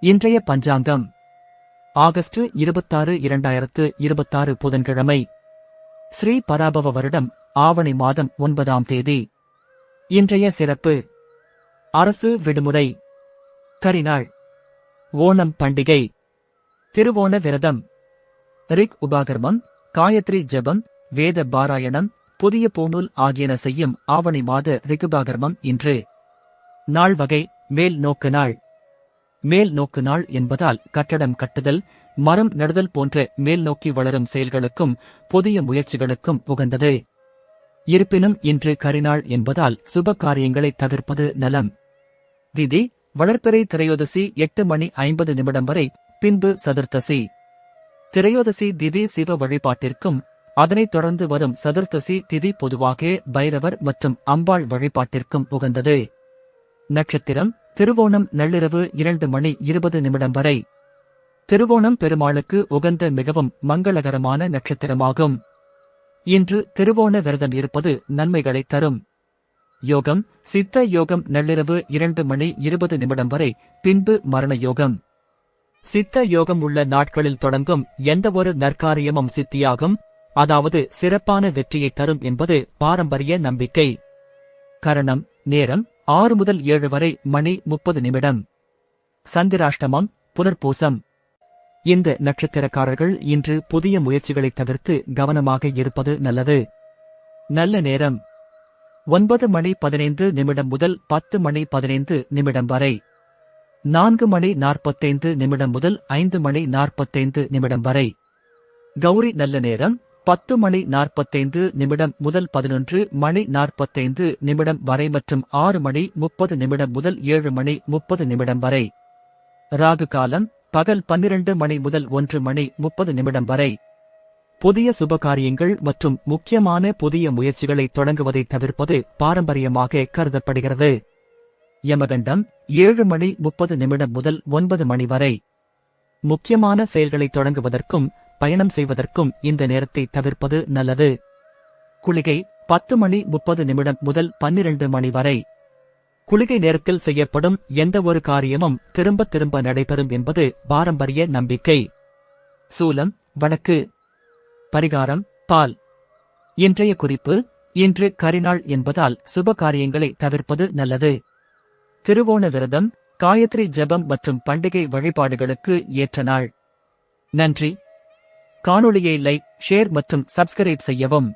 இன்றைய பஞ்சாங்கம் ஆகஸ்ட் 26, 2026 புதன்கிழமை. ஸ்ரீ பராபவ வருடம் ஆவணி மாதம் 9ஆம் தேதி. இன்றைய சிறப்பு: அரசு விடுமுறை, கரிநாள், ஓணம் பண்டிகை, திருவோண விரதம், ரிக் உபாகர்மம், காயத்ரி ஜபம், வேத பாராயணம், புதிய பூநூல் ஆகியன செய்யும் ஆவணி மாத ரிகுபாகர்மம் இன்று. நாள் வகை: மேல் நோக்கு நாள். மேல் நோக்கு நாள் என்பதால் கட்டடம் கட்டுதல், மரம் நடுதல் போன்ற மேல் நோக்கி வளரும் செயல்களுக்கும் புதிய முயற்சிகளுக்கும் உகந்தது. இருப்பினும் இன்று கரிநாள் என்பதால் சுப காரியங்களை தவிர்ப்பது நலம். திதி: வளர்பிறை திரையோதசி 8:50 வரை, பின்பு சதுர்த்தசி. திரையோதசி திதி சிவ வழிபாட்டிற்கும், அதனைத் தொடர்ந்து வரும் சதுர்த்தசி திதி பொதுவாக பைரவர் மற்றும் அம்பாள் வழிபாட்டிற்கும் உகந்தது. நட்சத்திரம்: திருவோணம் நள்ளிரவு 2:20 வரை. திருவோணம் பெருமாளுக்கு உகந்த மிகவும் மங்களகரமான நட்சத்திரமாகும். இன்று திருவோண விரதம் இருப்பது நன்மைகளை தரும். யோகம்: சித்த யோகம் நள்ளிரவு 2:20 வரை, பின்பு மரண யோகம். சித்த யோகம் உள்ள நாட்களில் தொடங்கும் எந்தவொரு நற்காரியமும் சித்தியாகும், அதாவது சிறப்பான வெற்றியை தரும் என்பது பாரம்பரிய நம்பிக்கை. கரணம்: நேரம் 6 முதல் 7 வரை மணி 30. சந்திராஷ்டமம் புனர்பூசம். இந்த நட்சத்திரக்காரர்கள் இன்று புதிய முயற்சிகளை தவிர்த்து கவனமாக இருப்பது நல்லது. நல்ல நேரம்: 9:15 முதல் 10:15 வரை. 4:45 முதல் 5:45 வரை. கௌரி நல்ல நேரம்: 10:45 முதல் 11:45 வரை மற்றும் 6:30 முதல் 7:30 வரை. ராகு காலம்: பகல் 12 முதல் 1:30 வரை. புதிய சுபகாரியங்கள் மற்றும் முக்கியமான புதிய முயற்சிகளை தொடங்குவதை தவிர்ப்பது பாரம்பரியமாக கருதப்படுகிறது. யமகண்டம்: 7:30 முதல் 9 வரை. முக்கியமான செயல்களை தொடங்குவதற்கும் பயணம் செய்வதற்கும் இந்த நேரத்தை தவிர்ப்பது நல்லது. குளிகை: 10:30 முதல் 12 வரை. குளிகை நேரத்தில் செய்யப்படும் எந்த ஒரு காரியமும் திரும்ப திரும்ப நடைபெறும் என்பது பாரம்பரிய நம்பிக்கை. சூலம் வடக்கு. பரிகாரம்: பால். இன்றைய குறிப்பு: இன்று கரிநாள் என்பதால் சுப காரியங்களை தவிர்ப்பது நல்லது. திருவோண விரதம், காயத்ரி ஜபம் மற்றும் பண்டிகை வழிபாடுகளுக்கு ஏற்ற நாள். நன்றி. காணொளியை லைக், ஷேர் மற்றும் சப்ஸ்கிரைப் செய்யவும்.